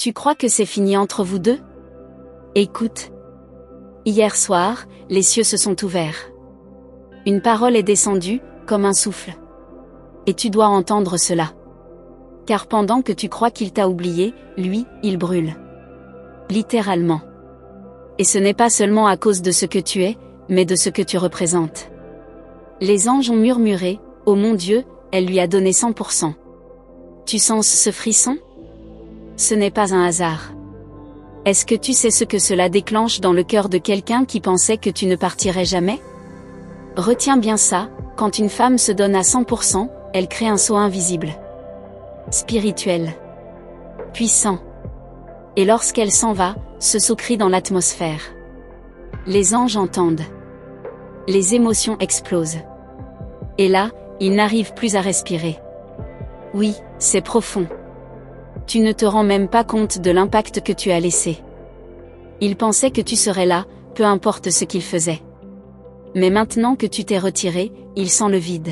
Tu crois que c'est fini entre vous deux? Écoute. Hier soir, les cieux se sont ouverts. Une parole est descendue, comme un souffle. Et tu dois entendre cela. Car pendant que tu crois qu'il t'a oublié, lui, il brûle. Littéralement. Et ce n'est pas seulement à cause de ce que tu es, mais de ce que tu représentes. Les anges ont murmuré, « Oh mon Dieu, elle lui a donné 100%. » Tu sens ce frisson? Ce n'est pas un hasard. Est-ce que tu sais ce que cela déclenche dans le cœur de quelqu'un qui pensait que tu ne partirais jamais? Retiens bien ça, quand une femme se donne à 100%, elle crée un saut invisible. Spirituel. Puissant. Et lorsqu'elle s'en va, ce saut crie dans l'atmosphère. Les anges entendent. Les émotions explosent. Et là, ils n'arrivent plus à respirer. Oui, c'est profond. Tu ne te rends même pas compte de l'impact que tu as laissé. Ils pensaient que tu serais là, peu importe ce qu'ils faisaient. Mais maintenant que tu t'es retiré, ils sentent le vide.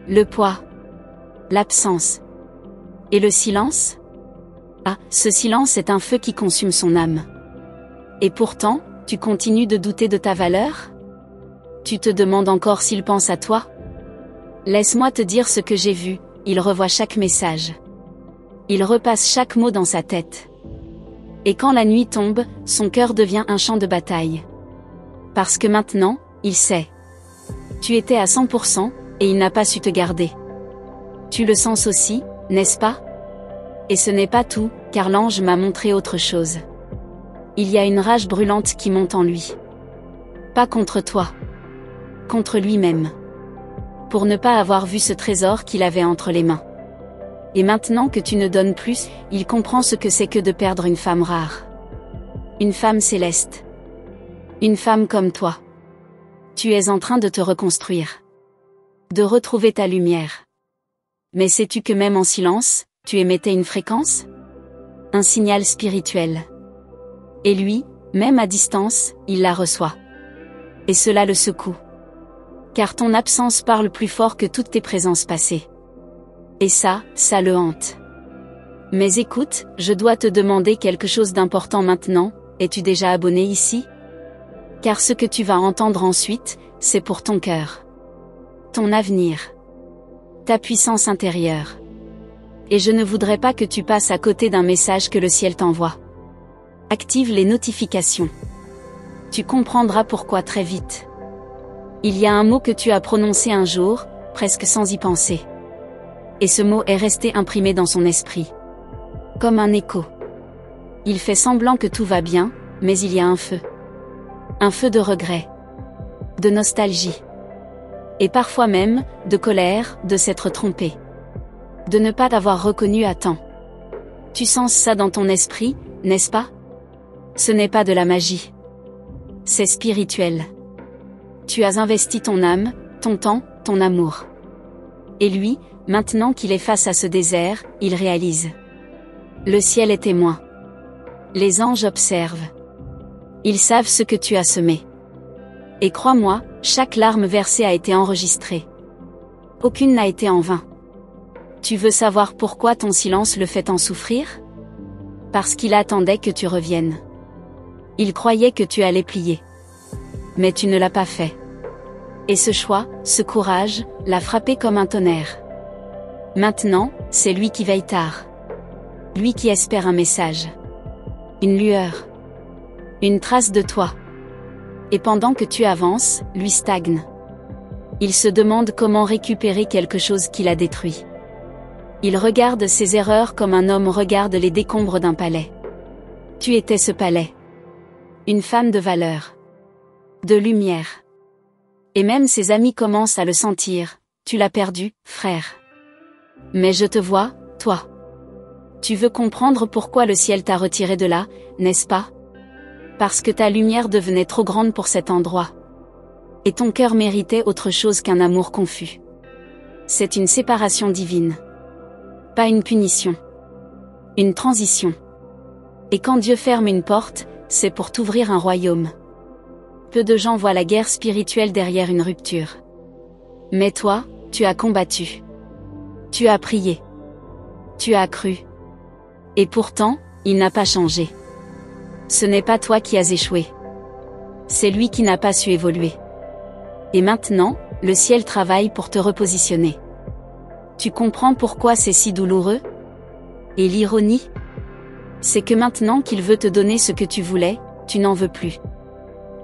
Le poids. L'absence. Et le silence? Ah, ce silence est un feu qui consume son âme. Et pourtant, tu continues de douter de ta valeur? Tu te demandes encore s'il pense à toi? Laisse-moi te dire ce que j'ai vu, il revoit chaque message. Il repasse chaque mot dans sa tête. Et quand la nuit tombe, son cœur devient un champ de bataille. Parce que maintenant, il sait. Tu étais à 100%, et il n'a pas su te garder. Tu le sens aussi, n'est-ce pas? Et ce n'est pas tout, car l'ange m'a montré autre chose. Il y a une rage brûlante qui monte en lui. Pas contre toi. Contre lui-même. Pour ne pas avoir vu ce trésor qu'il avait entre les mains. Et maintenant que tu ne donnes plus, il comprend ce que c'est que de perdre une femme rare. Une femme céleste. Une femme comme toi. Tu es en train de te reconstruire. De retrouver ta lumière. Mais sais-tu que même en silence, tu émettais une fréquence? Un signal spirituel. Et lui, même à distance, il la reçoit. Et cela le secoue. Car ton absence parle plus fort que toutes tes présences passées. Et ça le hante. Mais écoute, je dois te demander quelque chose d'important maintenant, es-tu déjà abonné ici? Car ce que tu vas entendre ensuite, c'est pour ton cœur. Ton avenir. Ta puissance intérieure. Et je ne voudrais pas que tu passes à côté d'un message que le ciel t'envoie. Active les notifications. Tu comprendras pourquoi très vite. Il y a un mot que tu as prononcé un jour, presque sans y penser. Et ce mot est resté imprimé dans son esprit. Comme un écho. Il fait semblant que tout va bien, mais il y a un feu. Un feu de regret. De nostalgie. Et parfois même, de colère, de s'être trompé. De ne pas t'avoir reconnu à temps. Tu sens ça dans ton esprit, n'est-ce pas? Ce n'est pas de la magie. C'est spirituel. Tu as investi ton âme, ton temps, ton amour. Et lui, maintenant qu'il est face à ce désert, il réalise. Le ciel est témoin. Les anges observent. Ils savent ce que tu as semé. Et crois-moi, chaque larme versée a été enregistrée. Aucune n'a été en vain. Tu veux savoir pourquoi ton silence le fait en souffrir? Parce qu'il attendait que tu reviennes. Il croyait que tu allais plier. Mais tu ne l'as pas fait. Et ce choix, ce courage, l'a frappé comme un tonnerre. Maintenant, c'est lui qui veille tard. Lui qui espère un message. Une lueur. Une trace de toi. Et pendant que tu avances, lui stagne. Il se demande comment récupérer quelque chose qu'il a détruit. Il regarde ses erreurs comme un homme regarde les décombres d'un palais. Tu étais ce palais. Une femme de valeur. De lumière. Et même ses amis commencent à le sentir, tu l'as perdu, frère. Mais je te vois, toi. Tu veux comprendre pourquoi le ciel t'a retiré de là, n'est-ce pas? Parce que ta lumière devenait trop grande pour cet endroit. Et ton cœur méritait autre chose qu'un amour confus. C'est une séparation divine. Pas une punition. Une transition. Et quand Dieu ferme une porte, c'est pour t'ouvrir un royaume. Peu de gens voient la guerre spirituelle derrière une rupture. Mais toi, tu as combattu. Tu as prié. Tu as cru. Et pourtant, il n'a pas changé. Ce n'est pas toi qui as échoué. C'est lui qui n'a pas su évoluer. Et maintenant, le ciel travaille pour te repositionner. Tu comprends pourquoi c'est si douloureux? Et l'ironie? C'est que maintenant qu'il veut te donner ce que tu voulais, tu n'en veux plus.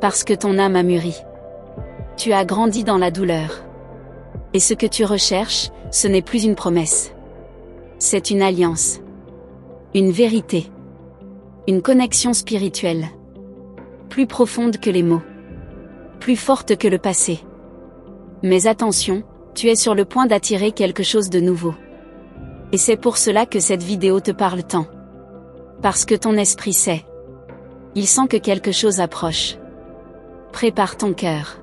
Parce que ton âme a mûri. Tu as grandi dans la douleur. Et ce que tu recherches, ce n'est plus une promesse. C'est une alliance. Une vérité. Une connexion spirituelle. Plus profonde que les mots. Plus forte que le passé. Mais attention, tu es sur le point d'attirer quelque chose de nouveau. Et c'est pour cela que cette vidéo te parle tant. Parce que ton esprit sait. Il sent que quelque chose approche. Prépare ton cœur.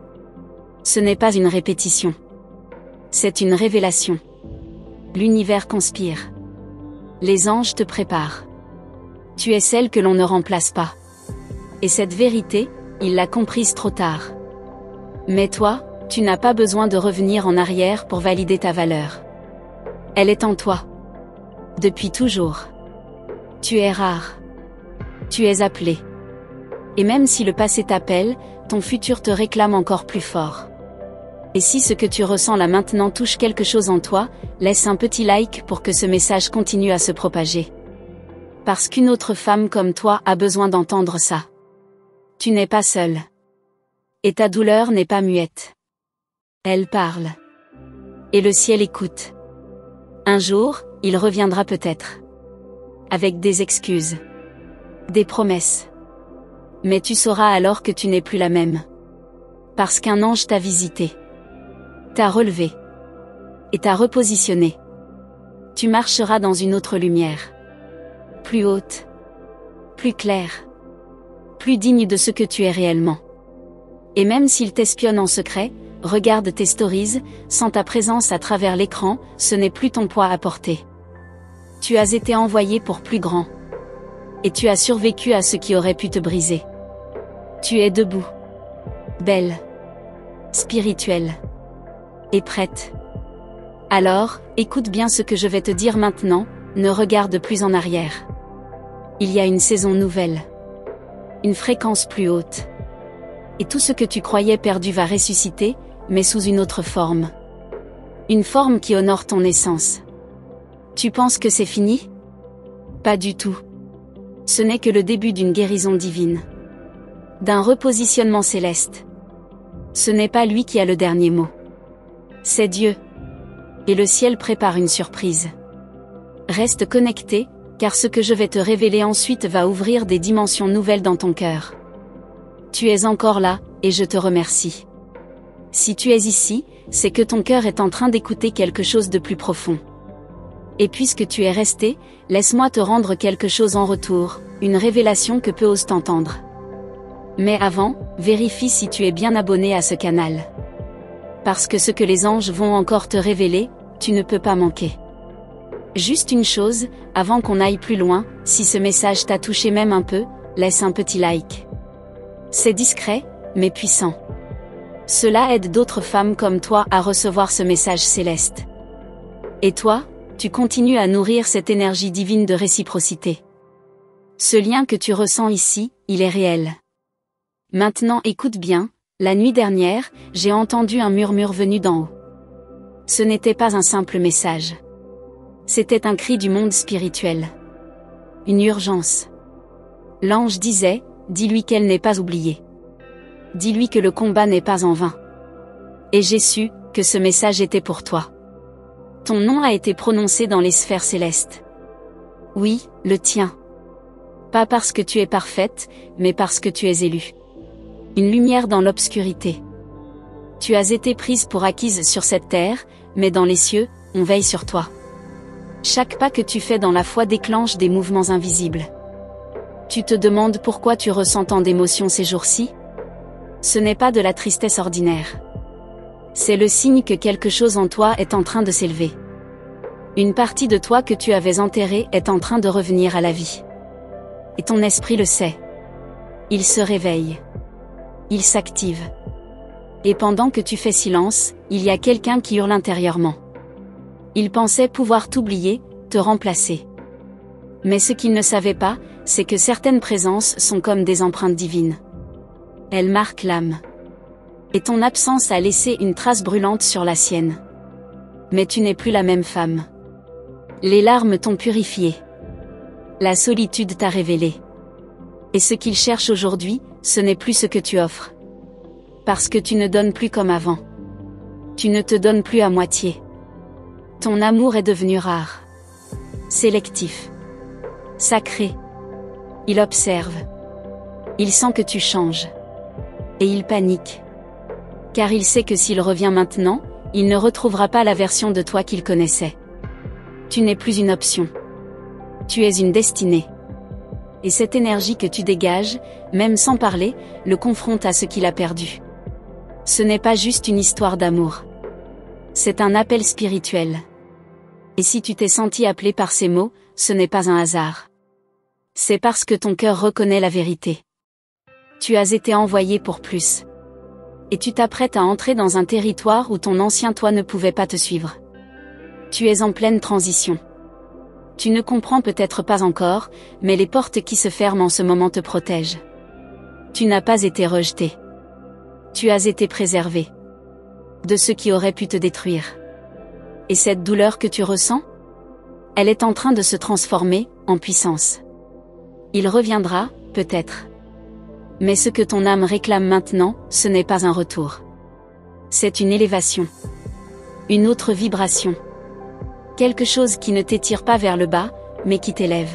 Ce n'est pas une répétition. C'est une révélation. L'univers conspire. Les anges te préparent. Tu es celle que l'on ne remplace pas. Et cette vérité, il l'a comprise trop tard. Mais toi, tu n'as pas besoin de revenir en arrière pour valider ta valeur. Elle est en toi. Depuis toujours. Tu es rare. Tu es appelé. Et même si le passé t'appelle, ton futur te réclame encore plus fort. Et si ce que tu ressens là maintenant touche quelque chose en toi, laisse un petit like pour que ce message continue à se propager. Parce qu'une autre femme comme toi a besoin d'entendre ça. Tu n'es pas seule. Et ta douleur n'est pas muette. Elle parle. Et le ciel écoute. Un jour, il reviendra peut-être. Avec des excuses. Des promesses. Mais tu sauras alors que tu n'es plus la même. Parce qu'un ange t'a visité. T'a relevé. Et t'a repositionné. Tu marcheras dans une autre lumière. Plus haute. Plus claire. Plus digne de ce que tu es réellement. Et même s'il t'espionne en secret, regarde tes stories, sens ta présence à travers l'écran, ce n'est plus ton poids à porter. Tu as été envoyé pour plus grand. Et tu as survécu à ce qui aurait pu te briser. Tu es debout. Belle. Spirituelle. Et prête. Alors, écoute bien ce que je vais te dire maintenant, ne regarde plus en arrière. Il y a une saison nouvelle. Une fréquence plus haute. Et tout ce que tu croyais perdu va ressusciter, mais sous une autre forme. Une forme qui honore ton essence. Tu penses que c'est fini? Pas du tout. Ce n'est que le début d'une guérison divine. D'un repositionnement céleste. Ce n'est pas lui qui a le dernier mot. C'est Dieu. Et le ciel prépare une surprise. Reste connecté, car ce que je vais te révéler ensuite va ouvrir des dimensions nouvelles dans ton cœur. Tu es encore là, et je te remercie. Si tu es ici, c'est que ton cœur est en train d'écouter quelque chose de plus profond. Et puisque tu es resté, laisse-moi te rendre quelque chose en retour, une révélation que peu osent t'entendre. Mais avant, vérifie si tu es bien abonné à ce canal. Parce que ce que les anges vont encore te révéler, tu ne peux pas manquer. Juste une chose, avant qu'on aille plus loin, si ce message t'a touché même un peu, laisse un petit like. C'est discret, mais puissant. Cela aide d'autres femmes comme toi à recevoir ce message céleste. Et toi, tu continues à nourrir cette énergie divine de réciprocité. Ce lien que tu ressens ici, il est réel. Maintenant écoute bien, la nuit dernière, j'ai entendu un murmure venu d'en haut. Ce n'était pas un simple message. C'était un cri du monde spirituel. Une urgence. L'ange disait, dis-lui qu'elle n'est pas oubliée. Dis-lui que le combat n'est pas en vain. Et j'ai su, que ce message était pour toi. Ton nom a été prononcé dans les sphères célestes. Oui, le tien. Pas parce que tu es parfaite, mais parce que tu es élue. Une lumière dans l'obscurité. Tu as été prise pour acquise sur cette terre, mais dans les cieux, on veille sur toi. Chaque pas que tu fais dans la foi déclenche des mouvements invisibles. Tu te demandes pourquoi tu ressens tant d'émotions ces jours-ci? Ce n'est pas de la tristesse ordinaire. C'est le signe que quelque chose en toi est en train de s'élever. Une partie de toi que tu avais enterrée est en train de revenir à la vie. Et ton esprit le sait. Il se réveille. Il s'active. Et pendant que tu fais silence, il y a quelqu'un qui hurle intérieurement. Il pensait pouvoir t'oublier, te remplacer. Mais ce qu'il ne savait pas, c'est que certaines présences sont comme des empreintes divines. Elles marquent l'âme. Et ton absence a laissé une trace brûlante sur la sienne. Mais tu n'es plus la même femme. Les larmes t'ont purifiée. La solitude t'a révélé. Et ce qu'il cherche aujourd'hui, ce n'est plus ce que tu offres. Parce que tu ne donnes plus comme avant. Tu ne te donnes plus à moitié. Ton amour est devenu rare. Sélectif. Sacré. Il observe. Il sent que tu changes. Et il panique. Car il sait que s'il revient maintenant, il ne retrouvera pas la version de toi qu'il connaissait. Tu n'es plus une option. Tu es une destinée. Et cette énergie que tu dégages, même sans parler, le confronte à ce qu'il a perdu. Ce n'est pas juste une histoire d'amour. C'est un appel spirituel. Et si tu t'es senti appelé par ces mots, ce n'est pas un hasard. C'est parce que ton cœur reconnaît la vérité. Tu as été envoyé pour plus. Et tu t'apprêtes à entrer dans un territoire où ton ancien toi ne pouvait pas te suivre. Tu es en pleine transition. Tu ne comprends peut-être pas encore, mais les portes qui se ferment en ce moment te protègent. Tu n'as pas été rejeté. Tu as été préservé. De ce qui aurait pu te détruire. Et cette douleur que tu ressens? Elle est en train de se transformer en puissance. Il reviendra, peut-être. Mais ce que ton âme réclame maintenant, ce n'est pas un retour. C'est une élévation. Une autre vibration. Quelque chose qui ne t'étire pas vers le bas, mais qui t'élève.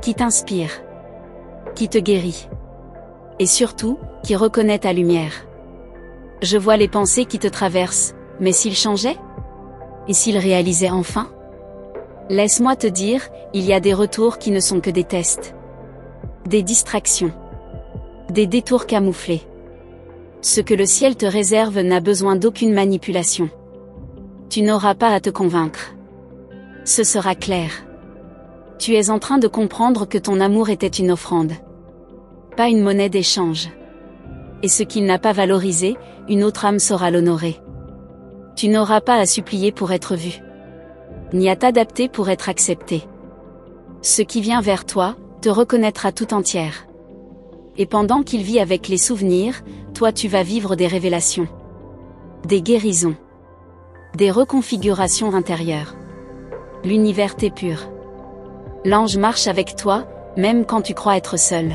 Qui t'inspire. Qui te guérit. Et surtout, qui reconnaît ta lumière. Je vois les pensées qui te traversent, mais s'il changeait? Et s'il réalisait enfin? Laisse-moi te dire, il y a des retours qui ne sont que des tests. Des distractions. Des détours camouflés. Ce que le ciel te réserve n'a besoin d'aucune manipulation. Tu n'auras pas à te convaincre. Ce sera clair. Tu es en train de comprendre que ton amour était une offrande. Pas une monnaie d'échange. Et ce qu'il n'a pas valorisé, une autre âme saura l'honorer. Tu n'auras pas à supplier pour être vu. Ni à t'adapter pour être accepté. Ce qui vient vers toi, te reconnaîtra tout entière. Et pendant qu'il vit avec les souvenirs, toi tu vas vivre des révélations. Des guérisons. Des reconfigurations intérieures. L'univers t'est pur. L'ange marche avec toi, même quand tu crois être seul.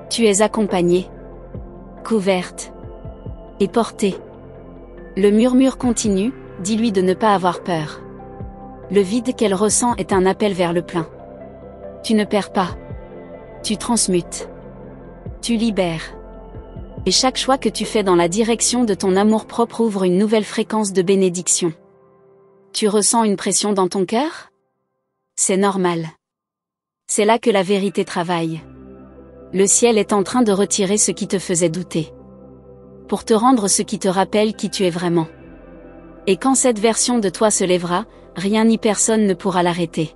Tu es accompagnée. Couverte. Et portée. Le murmure continue, dis-lui de ne pas avoir peur. Le vide qu'elle ressent est un appel vers le plein. Tu ne perds pas. Tu transmutes. Tu libères. Et chaque choix que tu fais dans la direction de ton amour-propre ouvre une nouvelle fréquence de bénédiction. Tu ressens une pression dans ton cœur? C'est normal. C'est là que la vérité travaille. Le ciel est en train de retirer ce qui te faisait douter. Pour te rendre ce qui te rappelle qui tu es vraiment. Et quand cette version de toi se lèvera, rien ni personne ne pourra l'arrêter.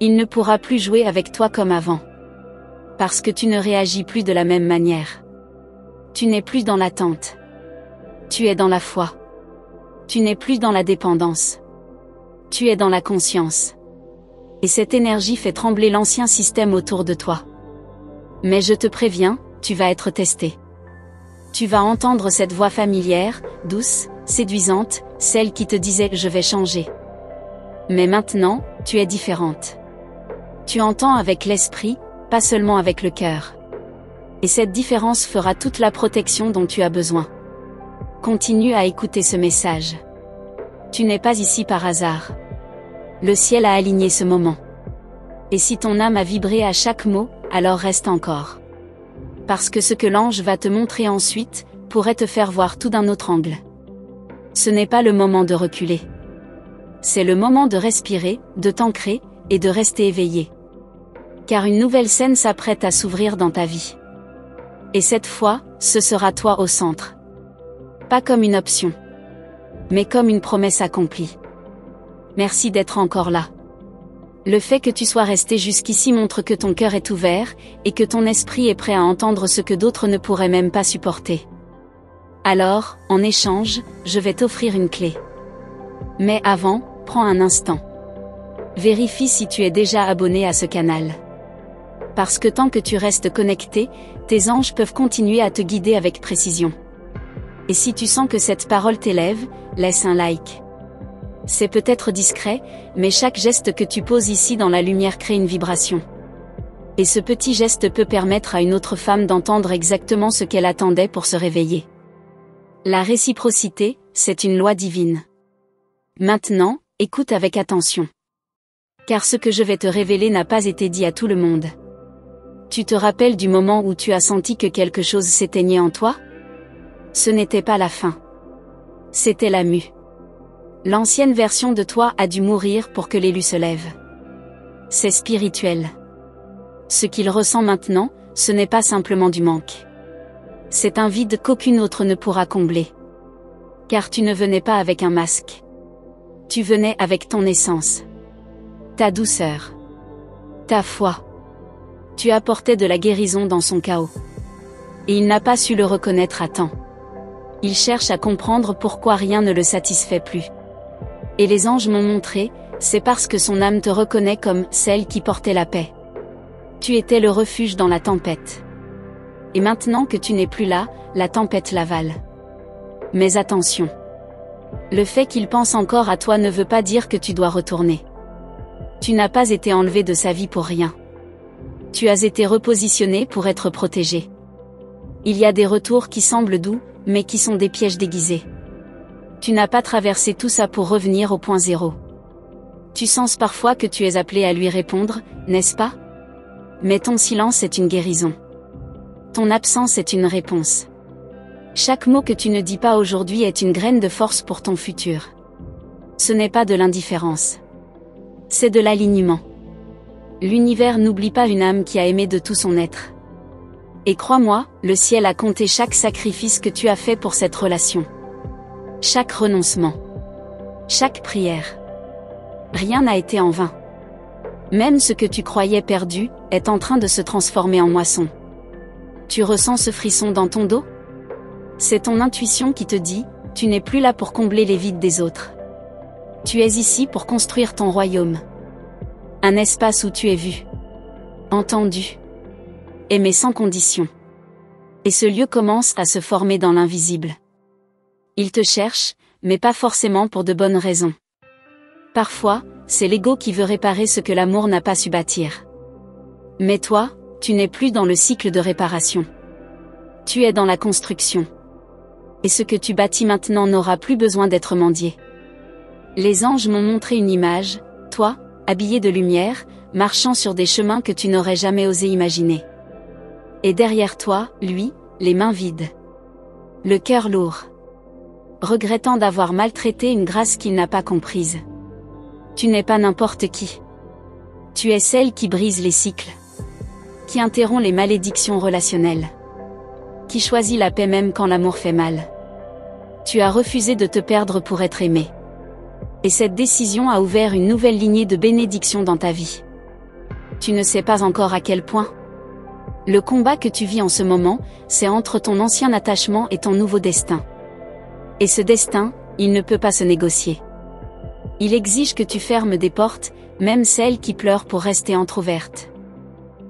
Il ne pourra plus jouer avec toi comme avant. Parce que tu ne réagis plus de la même manière. Tu n'es plus dans l'attente. Tu es dans la foi. Tu n'es plus dans la dépendance. Tu es dans la conscience. Et cette énergie fait trembler l'ancien système autour de toi. Mais je te préviens, tu vas être testé. Tu vas entendre cette voix familière, douce, séduisante, celle qui te disait « je vais changer ». Mais maintenant, tu es différente. Tu entends avec l'esprit, pas seulement avec le cœur. Et cette différence fera toute la protection dont tu as besoin. Continue à écouter ce message. Tu n'es pas ici par hasard. Le ciel a aligné ce moment. Et si ton âme a vibré à chaque mot, alors reste encore. Parce que ce que l'ange va te montrer ensuite, pourrait te faire voir tout d'un autre angle. Ce n'est pas le moment de reculer. C'est le moment de respirer, de t'ancrer, et de rester éveillé. Car une nouvelle scène s'apprête à s'ouvrir dans ta vie. Et cette fois, ce sera toi au centre. Pas comme une option. Mais comme une promesse accomplie. Merci d'être encore là. Le fait que tu sois resté jusqu'ici montre que ton cœur est ouvert, et que ton esprit est prêt à entendre ce que d'autres ne pourraient même pas supporter. Alors, en échange, je vais t'offrir une clé. Mais avant, prends un instant. Vérifie si tu es déjà abonné à ce canal. Parce que tant que tu restes connecté, tes anges peuvent continuer à te guider avec précision. Et si tu sens que cette parole t'élève, laisse un like. C'est peut-être discret, mais chaque geste que tu poses ici dans la lumière crée une vibration. Et ce petit geste peut permettre à une autre femme d'entendre exactement ce qu'elle attendait pour se réveiller. La réciprocité, c'est une loi divine. Maintenant, écoute avec attention. Car ce que je vais te révéler n'a pas été dit à tout le monde. Tu te rappelles du moment où tu as senti que quelque chose s'éteignait en toi? Ce n'était pas la fin. C'était la mue. L'ancienne version de toi a dû mourir pour que l'élu se lève. C'est spirituel. Ce qu'il ressent maintenant, ce n'est pas simplement du manque. C'est un vide qu'aucune autre ne pourra combler. Car tu ne venais pas avec un masque. Tu venais avec ton essence. Ta douceur. Ta foi. Tu apportais de la guérison dans son chaos. Et il n'a pas su le reconnaître à temps. Il cherche à comprendre pourquoi rien ne le satisfait plus. Et les anges m'ont montré, c'est parce que son âme te reconnaît comme celle qui portait la paix. Tu étais le refuge dans la tempête. Et maintenant que tu n'es plus là, la tempête l'avale. Mais attention. Le fait qu'il pense encore à toi ne veut pas dire que tu dois retourner. Tu n'as pas été enlevé de sa vie pour rien. Tu as été repositionné pour être protégé. Il y a des retours qui semblent doux, mais qui sont des pièges déguisés. Tu n'as pas traversé tout ça pour revenir au point zéro. Tu sens parfois que tu es appelé à lui répondre, n'est-ce pas? Mais ton silence est une guérison. Ton absence est une réponse. Chaque mot que tu ne dis pas aujourd'hui est une graine de force pour ton futur. Ce n'est pas de l'indifférence. C'est de l'alignement. L'univers n'oublie pas une âme qui a aimé de tout son être. Et crois-moi, le ciel a compté chaque sacrifice que tu as fait pour cette relation. Chaque renoncement. Chaque prière. Rien n'a été en vain. Même ce que tu croyais perdu, est en train de se transformer en moisson. Tu ressens ce frisson dans ton dos? C'est ton intuition qui te dit, tu n'es plus là pour combler les vides des autres. Tu es ici pour construire ton royaume. Un espace où tu es vu. Entendu. Aimé sans condition. Et ce lieu commence à se former dans l'invisible. Il te cherche, mais pas forcément pour de bonnes raisons. Parfois, c'est l'ego qui veut réparer ce que l'amour n'a pas su bâtir. Mais toi, tu n'es plus dans le cycle de réparation. Tu es dans la construction. Et ce que tu bâtis maintenant n'aura plus besoin d'être mendié. Les anges m'ont montré une image, toi, habillé de lumière, marchant sur des chemins que tu n'aurais jamais osé imaginer. Et derrière toi, lui, les mains vides. Le cœur lourd. Regrettant d'avoir maltraité une grâce qu'il n'a pas comprise. Tu n'es pas n'importe qui. Tu es celle qui brise les cycles. Qui interrompt les malédictions relationnelles. Qui choisit la paix même quand l'amour fait mal. Tu as refusé de te perdre pour être aimé. Et cette décision a ouvert une nouvelle lignée de bénédictions dans ta vie. Tu ne sais pas encore à quel point. Le combat que tu vis en ce moment, c'est entre ton ancien attachement et ton nouveau destin. Et ce destin, il ne peut pas se négocier. Il exige que tu fermes des portes, même celles qui pleurent pour rester entrouvertes.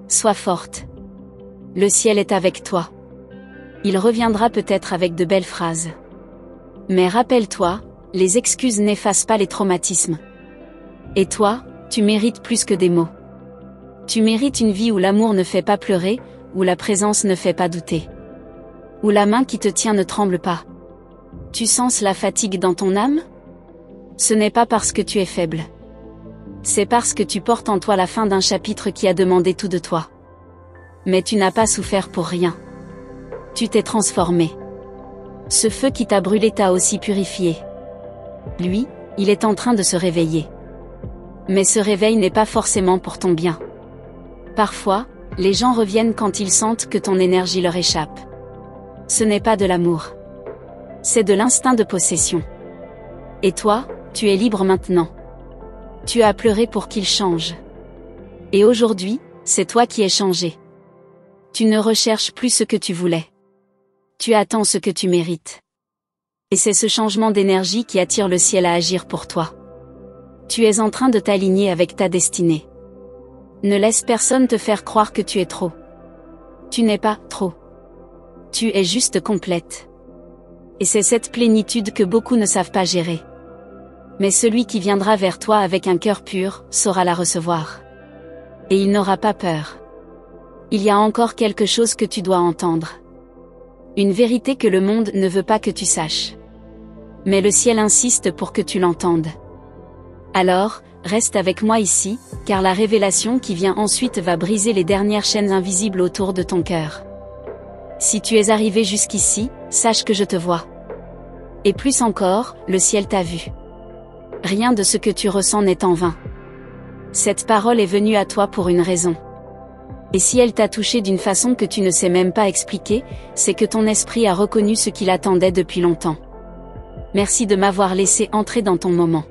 Sois forte. Le ciel est avec toi. Il reviendra peut-être avec de belles phrases. Mais rappelle-toi, les excuses n'effacent pas les traumatismes. Et toi, tu mérites plus que des mots. Tu mérites une vie où l'amour ne fait pas pleurer, où la présence ne fait pas douter. Où la main qui te tient ne tremble pas. Tu sens la fatigue dans ton âme? Ce n'est pas parce que tu es faible. C'est parce que tu portes en toi la fin d'un chapitre qui a demandé tout de toi. Mais tu n'as pas souffert pour rien. Tu t'es transformé. Ce feu qui t'a brûlé t'a aussi purifié. Lui, il est en train de se réveiller. Mais ce réveil n'est pas forcément pour ton bien. Parfois, les gens reviennent quand ils sentent que ton énergie leur échappe. Ce n'est pas de l'amour. C'est de l'instinct de possession. Et toi, tu es libre maintenant. Tu as pleuré pour qu'il change. Et aujourd'hui, c'est toi qui es changé. Tu ne recherches plus ce que tu voulais. Tu attends ce que tu mérites. Et c'est ce changement d'énergie qui attire le ciel à agir pour toi. Tu es en train de t'aligner avec ta destinée. Ne laisse personne te faire croire que tu es trop. Tu n'es pas trop. Tu es juste complète. Et c'est cette plénitude que beaucoup ne savent pas gérer. Mais celui qui viendra vers toi avec un cœur pur, saura la recevoir. Et il n'aura pas peur. Il y a encore quelque chose que tu dois entendre. Une vérité que le monde ne veut pas que tu saches. Mais le ciel insiste pour que tu l'entendes. Alors, reste avec moi ici, car la révélation qui vient ensuite va briser les dernières chaînes invisibles autour de ton cœur. Si tu es arrivé jusqu'ici, sache que je te vois. Et plus encore, le ciel t'a vu. Rien de ce que tu ressens n'est en vain. Cette parole est venue à toi pour une raison. Et si elle t'a touché d'une façon que tu ne sais même pas expliquer, c'est que ton esprit a reconnu ce qu'il attendait depuis longtemps. Merci de m'avoir laissé entrer dans ton moment.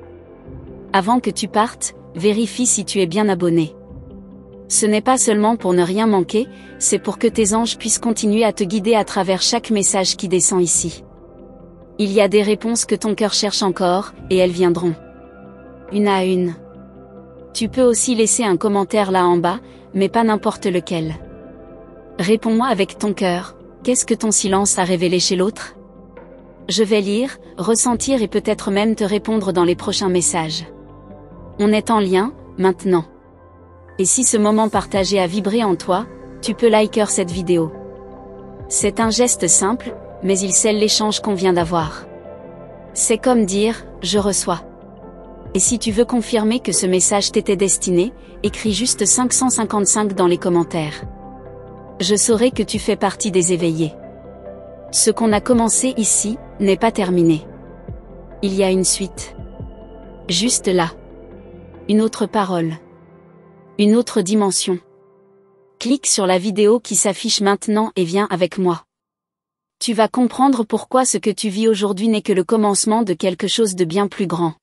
Avant que tu partes, vérifie si tu es bien abonné. Ce n'est pas seulement pour ne rien manquer, c'est pour que tes anges puissent continuer à te guider à travers chaque message qui descend ici. Il y a des réponses que ton cœur cherche encore, et elles viendront. Une à une. Tu peux aussi laisser un commentaire là en bas, mais pas n'importe lequel. Réponds-moi avec ton cœur, qu'est-ce que ton silence a révélé chez l'autre? Je vais lire, ressentir et peut-être même te répondre dans les prochains messages. On est en lien, maintenant. Et si ce moment partagé a vibré en toi, tu peux liker cette vidéo. C'est un geste simple, mais il scelle l'échange qu'on vient d'avoir. C'est comme dire, je reçois. Et si tu veux confirmer que ce message t'était destiné, écris juste 555 dans les commentaires. Je saurai que tu fais partie des éveillés. Ce qu'on a commencé ici, n'est pas terminé. Il y a une suite. Juste là. Une autre parole. Une autre dimension. Clique sur la vidéo qui s'affiche maintenant et viens avec moi. Tu vas comprendre pourquoi ce que tu vis aujourd'hui n'est que le commencement de quelque chose de bien plus grand.